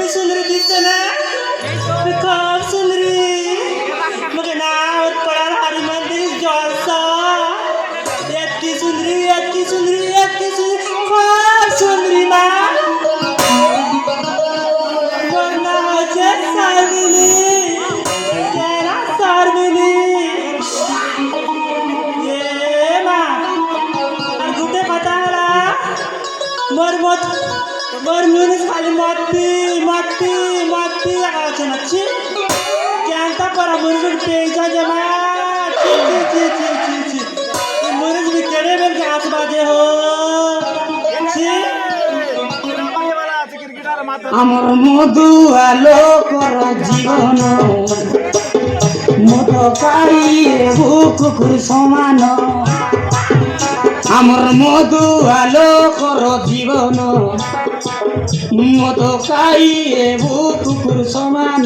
मी सुंदरी दिसते ना मी खूप सुंदरी मग नाव पडाल हरी मंदिर जलसा इतकी सुंदरी इतकी सुंदरी इतकी सुंदरी खूप सुंदरी ना नावाचे सारमिनी तेरा सारमिनी ये मा गुटे पताला मोर मत मोर मुनिस खाली मत पी लगावचे नच्छी क्यांता परा मुनिस पेजा जमा ची मुनिस भी केड़े बेर के हाथ बाजे हो ची আমার মধু আলোকর জীবন মত পাইয়ে বুকুর সমান আমার মধু আলোকর জীবন মত খাইয়ে বুকুর সমান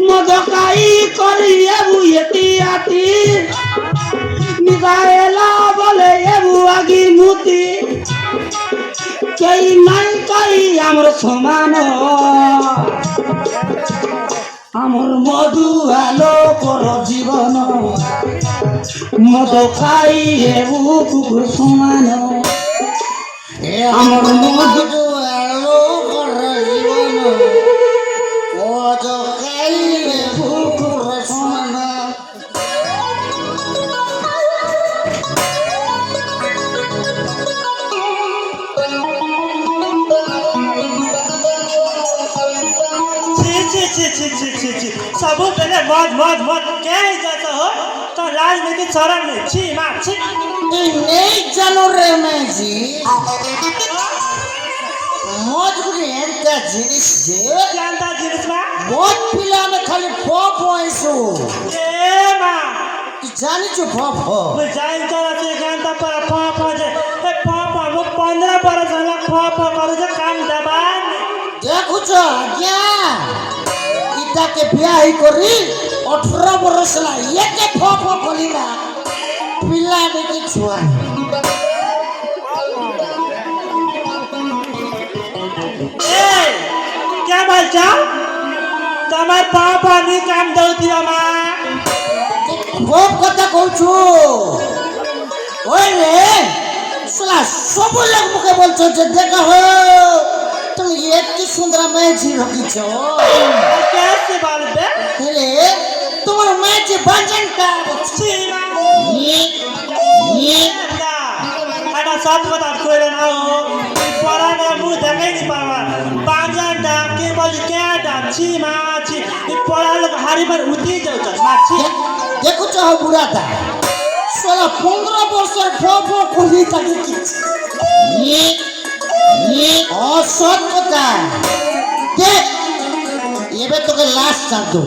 মদ খাই করিয়ে বুয়েতি আতি মিজাইলা বলে এবু আগি মুতি কেই নাই কাই আমার সমান আমার মধু আলোকর জীবন মদ খাইয়ে বুকুর সমান আমার মধু আলোকর জীবন মদ খাইয়ে বুকুর সমান सबू पहले मौत क्या ही जाता हो तो राजनीति चरण में छी माँ छी नहीं जानो रे मैं जी मौज गुड़ी एंता जिनिस जे जानता जिनिस माँ मौज पिला में खाली पॉप ऐसो ए माँ तू जानी जो पॉप हो मैं जानता रहते जानता पर पॉप जे ए पॉप वो 15 बरस वाला पॉप करो जो काम दबान देखो जो क्या इता के ब्याह ही करी 18 बरस ला ये के पॉप करी ना पिला में के छुआ ए क्या बोलचा तमार पापा नहीं काम दौती माँ पॉप कथा कहू छु ओए रे साला सब लोग मुके बोलछो जे देखा हो तुम ये की सुंदर मैची रखी छो कैसे बाल बे हेले तुम्हारा मैच बंजन का छी ये ना ada satu kata kowe na ho pora na mu dekai ni pawa bangjan da ke boli ke da छी मा छी pora log hari bar uti jau ta ma छी देखो चाहो बुरा था साला 15 बरसर फो कोली तक ये असत कथा देख एबे तोके लास्ट चांस दो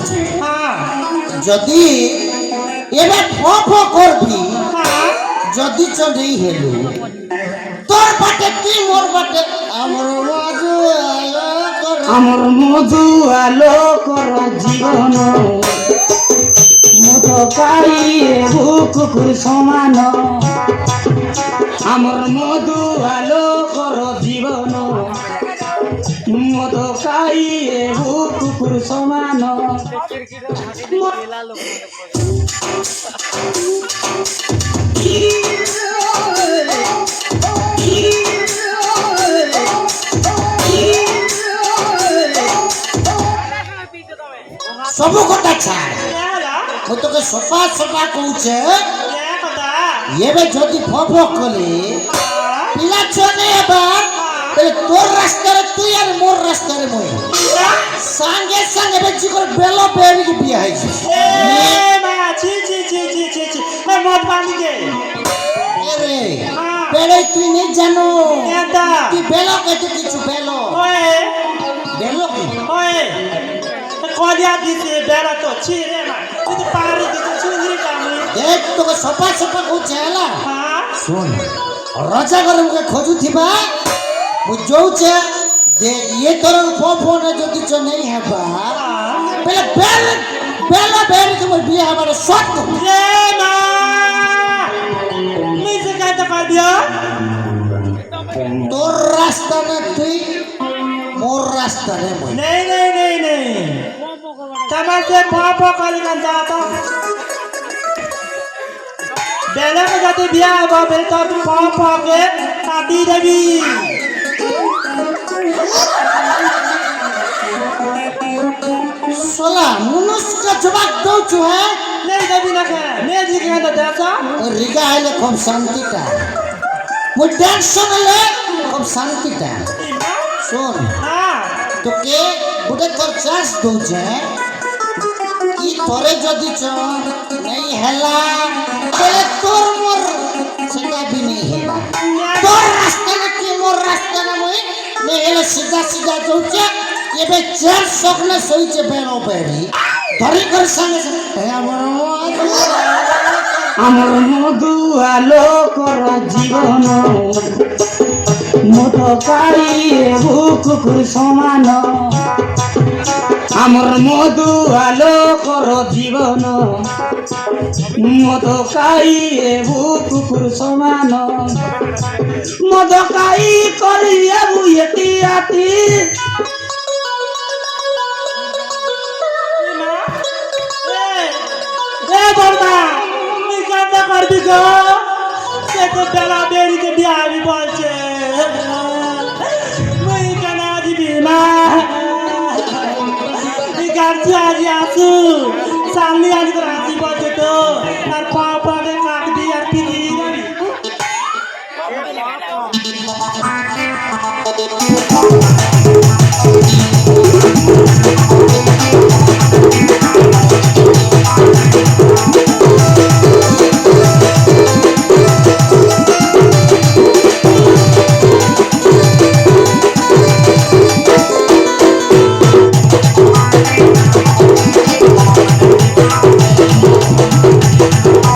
हां जदी एबे फो करबी हां जदी चंदेई हेलु तोर बाटे की मोर बाटे আমার মধু আলোকর জীবন মধু পাইয়ে বুকুর সমান আমার মধু আলোকর জীবন মধু খাইয়ে বুকুর সমান सबू कथा छाड़ ମୁଁ ତୋକେ ସଫା କହୁଛେ क्या कथा ଏବେ ଯଦି ଫ କଲେ ପିଲା ଛୁଆ ନେଇ ହେବା ତାହେଲେ ତୋର ରାସ୍ତାରେ ତୁଇ ଆଉ ମୋର ରାସ୍ତାରେ ମୁଇଁ ସାଙ୍ଗେ ସାଙ୍ଗେ ଏବେ ଜିକର ବେଲ ବେରିକି ବିয়া ହେଇଛି ए मा छी मैं मत पानी के এরে বেলে তুই নেই জানো কেটা তুই বেল কেটে কিছু বেল ओए বেল কি ओए कलिया दिसे बेला तो छी रे मा तू तो पारी दिसे सुंदरी कामी দেখ তোকে সফা কହୁଛେ ହେଲା हां শুন রাজা ঘরে মুখে খোঁজুথিবা ମୁଁ ଯଉଛେ ଯେ ଇଏ ତୋର ଫୋନ ଯଦି ଚ ନେଇ ହେବା ବେଲେ ବେଲ ବେରିକି ମୁଁ ବିয়া ହେବାର ସତ ए मा मैं से कहता कर दिया তোর রাস্তা না তুই মোর রাস্তা রে মই नहीं नहीं नहीं नहीं तमाम से पाप करी कर जाता बेला के जाते बिया बेल तो पाप के काटी देवी सोला मनुष्य जवाब दो छु है नहीं देवी ना के नहीं जी के तो देखा रिगा आइले खूब शांति टा मु टेंशन ले खूब शांति टा सुन हाँ तो के गुटे तोर चांस दो छे ई तोरे जदी छ नहीं हैला बोले तोर मोर सेटा भी नहीं हैला तोर रास्ता ना की मोर रास्ता ना मोई नहीं हैला सीधा सीधा दो छे ये बे चार सकले सोई छे बेनो पेरी धरी कर संगे संगे আমার মধু আলো কর জীবন মত কাইয়ে বুকুর সমান আমার মধু আলো কর জীবন মত কাইয়ে বুকুর সমান মদ কাই করিয়ে বুয়েটি আতি ए बर्मा मैं क्या कर दी गो से तो बेला बेरी के बिया भी बोलचे मैं कना दी बीमा ये गाड़ी आज आसू सामने आज राजी बोलचे तो और